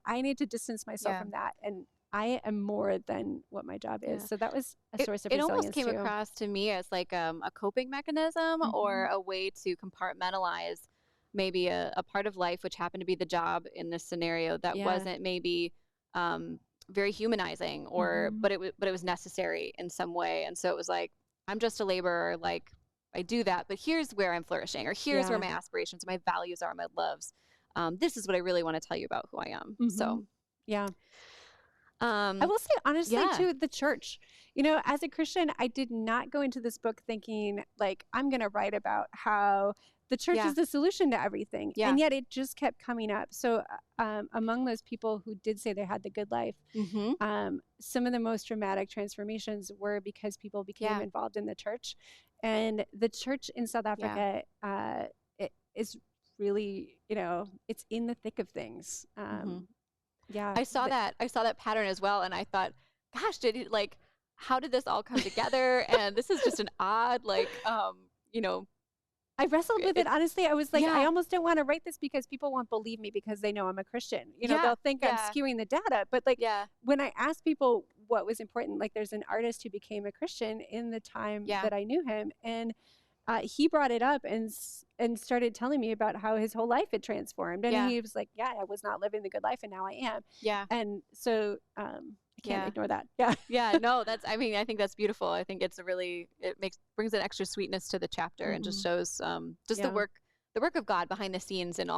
I need to distance myself from that. And I am more than what my job is. So that was a source of resilience. It almost came across to me as like a coping mechanism, or a way to compartmentalize maybe a part of life, which happened to be the job in this scenario, that wasn't maybe very humanizing, or but it was necessary in some way. And so it was like, I'm just a laborer, like I do that, but here's where I'm flourishing, or here's where my aspirations, my values are, my loves. This is what I really want to tell you about who I am. So yeah. I will say honestly too, the church, you know, as a Christian, I did not go into this book thinking like, I'm going to write about how the church Yeah. is the solution to everything. Yeah. And yet it just kept coming up. So among those people who did say they had the good life, some of the most dramatic transformations were because people became involved in the church. And the church in South Africa it is really, it's in the thick of things. Yeah. I saw that pattern as well, and I thought, gosh, how did this all come together? And this is just an odd, I wrestled with it, honestly. I was like, Yeah. I almost don't want to write this because people won't believe me because they know I'm a Christian. They'll think I'm skewing the data. But when I asked people what was important, like there's an artist who became a Christian in the time that I knew him, and he brought it up and started telling me about how his whole life had transformed. And he was like, I was not living the good life, and now I am. Yeah. And so I can't ignore that. No, I think that's beautiful. I think brings an extra sweetness to the chapter and just shows the work of God behind the scenes and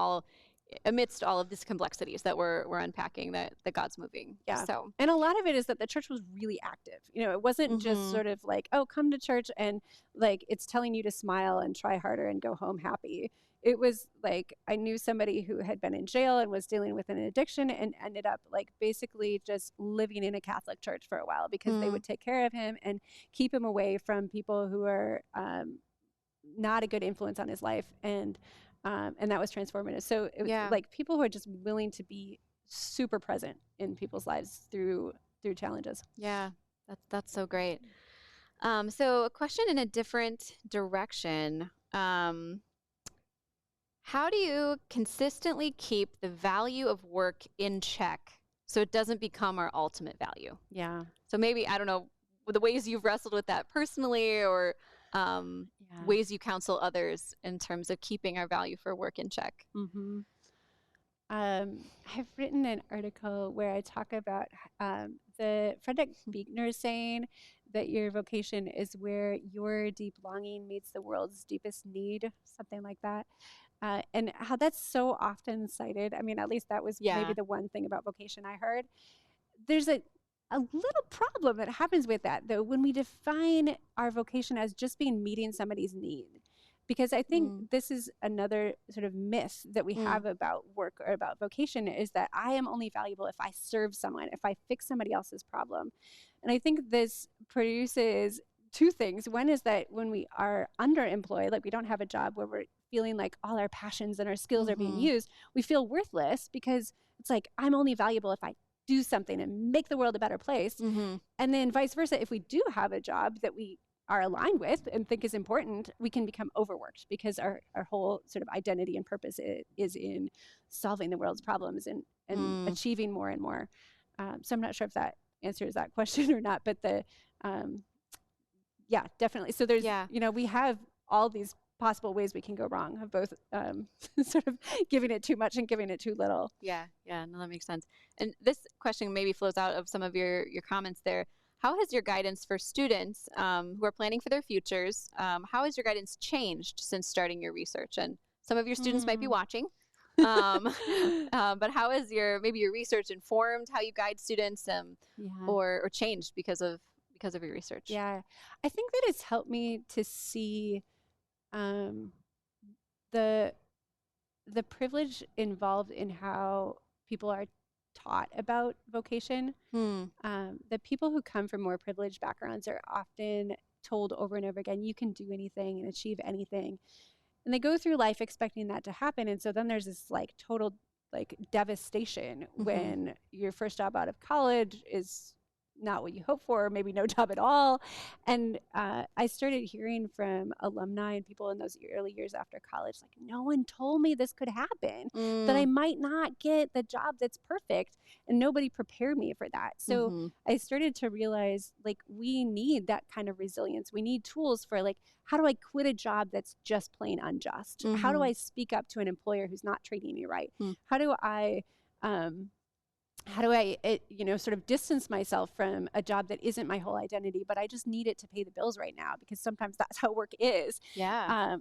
amidst all of these complexities that we're unpacking, that God's moving. Yeah. So, and a lot of it is that the church was really active. It wasn't just sort of like, oh, come to church and like it's telling you to smile and try harder and go home happy. It was like, I knew somebody who had been in jail and was dealing with an addiction and ended up like basically just living in a Catholic church for a while because they would take care of him and keep him away from people who are not a good influence on his life. And that was transformative. So it was like people who are just willing to be super present in people's lives through challenges. Yeah, that's so great. So a question in a different direction. How do you consistently keep the value of work in check so it doesn't become our ultimate value? Yeah. So maybe, I don't know, the ways you've wrestled with that personally or ways you counsel others in terms of keeping our value for work in check. I've written an article where I talk about the Frederick Buechner saying that your vocation is where your deep longing meets the world's deepest need, something like that. And how that's so often cited. I mean, at least that was maybe the one thing about vocation I heard. There's a little problem that happens with that, though, when we define our vocation as just being meeting somebody's need. Because I think this is another sort of myth that we have about work or about vocation, is that I am only valuable if I serve someone, if I fix somebody else's problem. And I think this produces two things. One is that when we are underemployed, like we don't have a job where we're feeling like all our passions and our skills are being used, we feel worthless because it's like, I'm only valuable if I do something and make the world a better place. And then vice versa, if we do have a job that we are aligned with and think is important, we can become overworked because our whole sort of identity and purpose is in solving the world's problems and achieving more and more. So I'm not sure if that answers that question or not, but definitely. So there's, we have all these possible ways we can go wrong of both sort of giving it too much and giving it too little. No, that makes sense. And this question maybe flows out of some of your comments there. How has your guidance for students who are planning for their futures, how has your guidance changed since starting your research? And some of your students might be watching, but how has your research informed how you guide students or changed because of your research? Yeah, I think that it's helped me to see the privilege involved in how people are taught about vocation. The people who come from more privileged backgrounds are often told over and over again, you can do anything and achieve anything. And they go through life expecting that to happen. And so then there's this like total like devastation when your first job out of college is not what you hope for, or maybe no job at all. And I started hearing from alumni and people in those early years after college, like, no one told me this could happen, that I might not get the job that's perfect, and nobody prepared me for that. So I started to realize, like, we need that kind of resilience. We need tools for, like, how do I quit a job that's just plain unjust? How do I speak up to an employer who's not treating me right? How do I sort of distance myself from a job that isn't my whole identity, but I just need it to pay the bills right now, because sometimes that's how work is.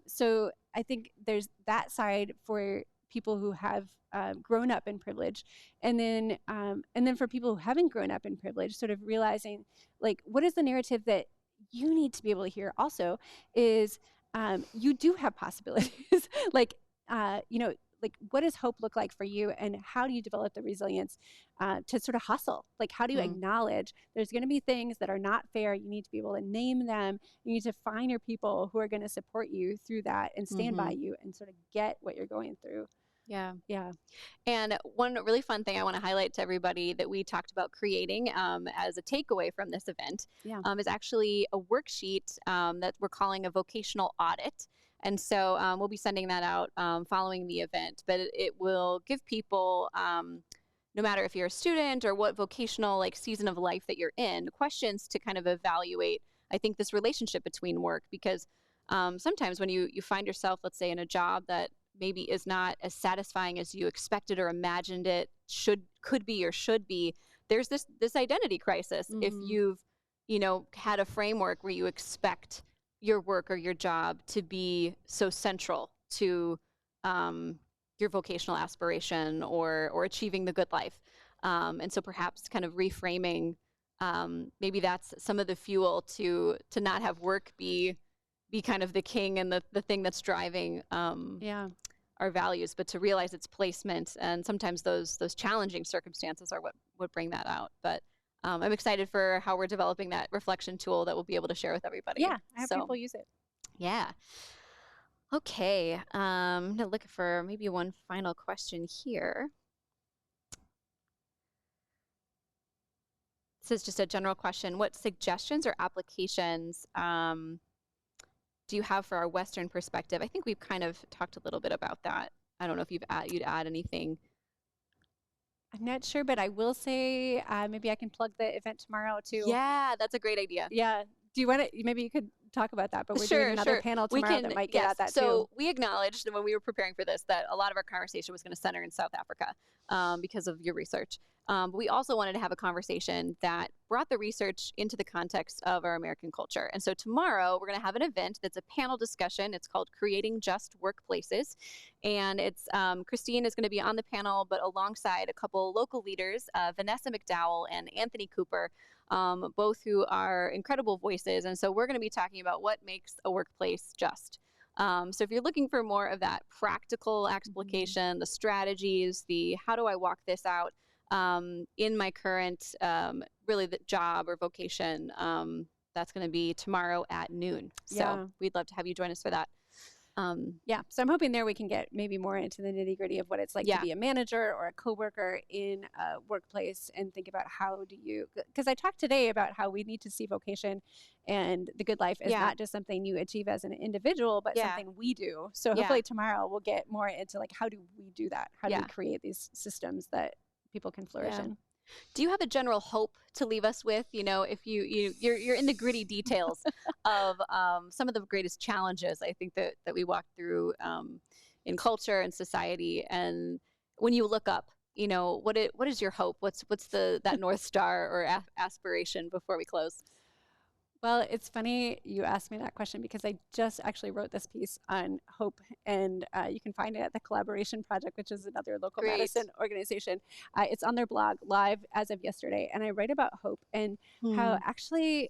So I think there's that side for people who have grown up in privilege. And then for people who haven't grown up in privilege, sort of realizing, like, what is the narrative that you need to be able to hear also is, you do have possibilities. Like, you know, like what does hope look like for you, and how do you develop the resilience to sort of hustle? Like, how do you acknowledge there's going to be things that are not fair? You need to be able to name them. You need to find your people who are going to support you through that and stand by you and sort of get what you're going through. Yeah. Yeah. And one really fun thing I want to highlight to everybody that we talked about creating as a takeaway from this event is actually a worksheet that we're calling a vocational audit. And so we'll be sending that out following the event, but it will give people, no matter if you're a student or what vocational like season of life that you're in, questions to kind of evaluate, I think, this relationship between work, because sometimes when you find yourself, let's say, in a job that maybe is not as satisfying as you expected or imagined it could be or should be, there's this identity crisis. If you've, had a framework where you expect your work or your job to be so central to your vocational aspiration or achieving the good life. And so perhaps kind of reframing, maybe that's some of the fuel to not have work be kind of the king and the thing that's driving our values, but to realize its placement. And sometimes those challenging circumstances are what bring that out. But I'm excited for how we're developing that reflection tool that we'll be able to share with everybody. Yeah, I hope people use it. Yeah. Okay. I'm gonna look for maybe one final question here. This is just a general question. What suggestions or applications do you have for our Western perspective? I think we've kind of talked a little bit about that. I don't know if you'd add anything. I'm not sure, but I will say maybe I can plug the event tomorrow too. Yeah, that's a great idea. Yeah. Do you want to? Maybe you could talk about that, but we're doing another panel tomorrow that might get at that too. So we acknowledged when we were preparing for this that a lot of our conversation was going to center in South Africa because of your research. But we also wanted to have a conversation that brought the research into the context of our American culture. And so tomorrow we're going to have an event that's a panel discussion. It's called Creating Just Workplaces. And it's Christine is going to be on the panel, but alongside a couple local leaders, Vanessa McDowell and Anthony Cooper, both who are incredible voices. And so we're going to be talking about what makes a workplace just. So if you're looking for more of that practical application, the strategies, the how do I walk this out, in my current, really the job or vocation, that's going to be tomorrow at noon. So we'd love to have you join us for that. So I'm hoping there we can get maybe more into the nitty gritty of what it's like to be a manager or a coworker in a workplace and think about how do you, because I talked today about how we need to see vocation and the good life as not just something you achieve as an individual, but something we do. So hopefully tomorrow we'll get more into like, how do we do that? How do we create these systems that people can flourish in? Do you have a general hope to leave us with? If you're in the gritty details of some of the greatest challenges I think that we walk through in culture and society, and when you look up, what is your hope? What's that North Star or aspiration before we close? Well, it's funny you asked me that question because I just actually wrote this piece on hope, and you can find it at the Collaboration Project, which is another local medicine organization. It's on their blog live as of yesterday, and I write about hope and how actually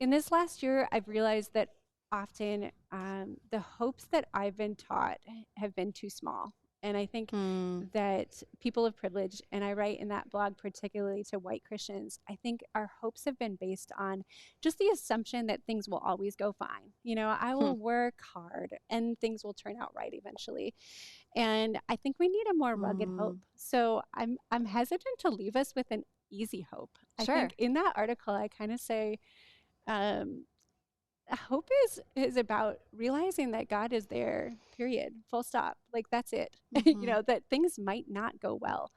in this last year I've realized that often the hopes that I've been taught have been too small. And I think that people of privilege, and I write in that blog particularly to white Christians, I think our hopes have been based on just the assumption that things will always go fine. I will work hard and things will turn out right eventually. And I think we need a more rugged hope. So I'm hesitant to leave us with an easy hope. I think in that article, I kind of say, hope is about realizing that God is there, period, full stop. Like, that's it. That things might not go well.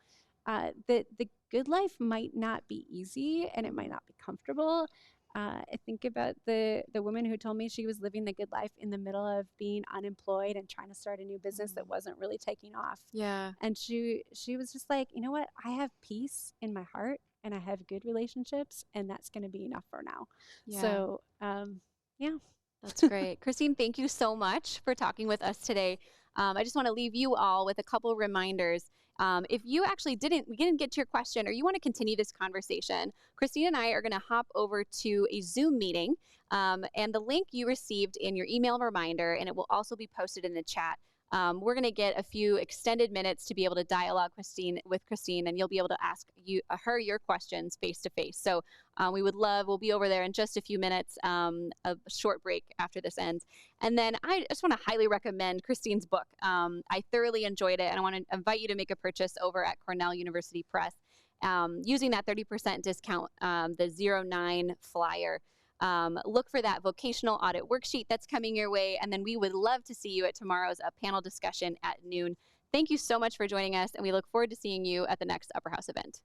That the good life might not be easy and it might not be comfortable. I think about the woman who told me she was living the good life in the middle of being unemployed and trying to start a new business that wasn't really taking off. Yeah. And she was just like, you know what? I have peace in my heart and I have good relationships, and that's going to be enough for now. Yeah. So, that's great. Christine, thank you so much for talking with us today. I just want to leave you all with a couple reminders. If you actually didn't get to your question or you want to continue this conversation, Christine and I are going to hop over to a Zoom meeting, and the link you received in your email reminder, and it will also be posted in the chat. We're going to get a few extended minutes to be able to dialogue with Christine, and you'll be able to ask her your questions face to face. So we'll be over there in just a few minutes, a short break after this ends. And then I just want to highly recommend Christine's book. I thoroughly enjoyed it, and I want to invite you to make a purchase over at Cornell University Press using that 30% discount, the 09 flyer. Look for that vocational audit worksheet that's coming your way, and then we would love to see you at tomorrow's panel discussion at noon. Thank you so much for joining us, and we look forward to seeing you at the next Upper House event.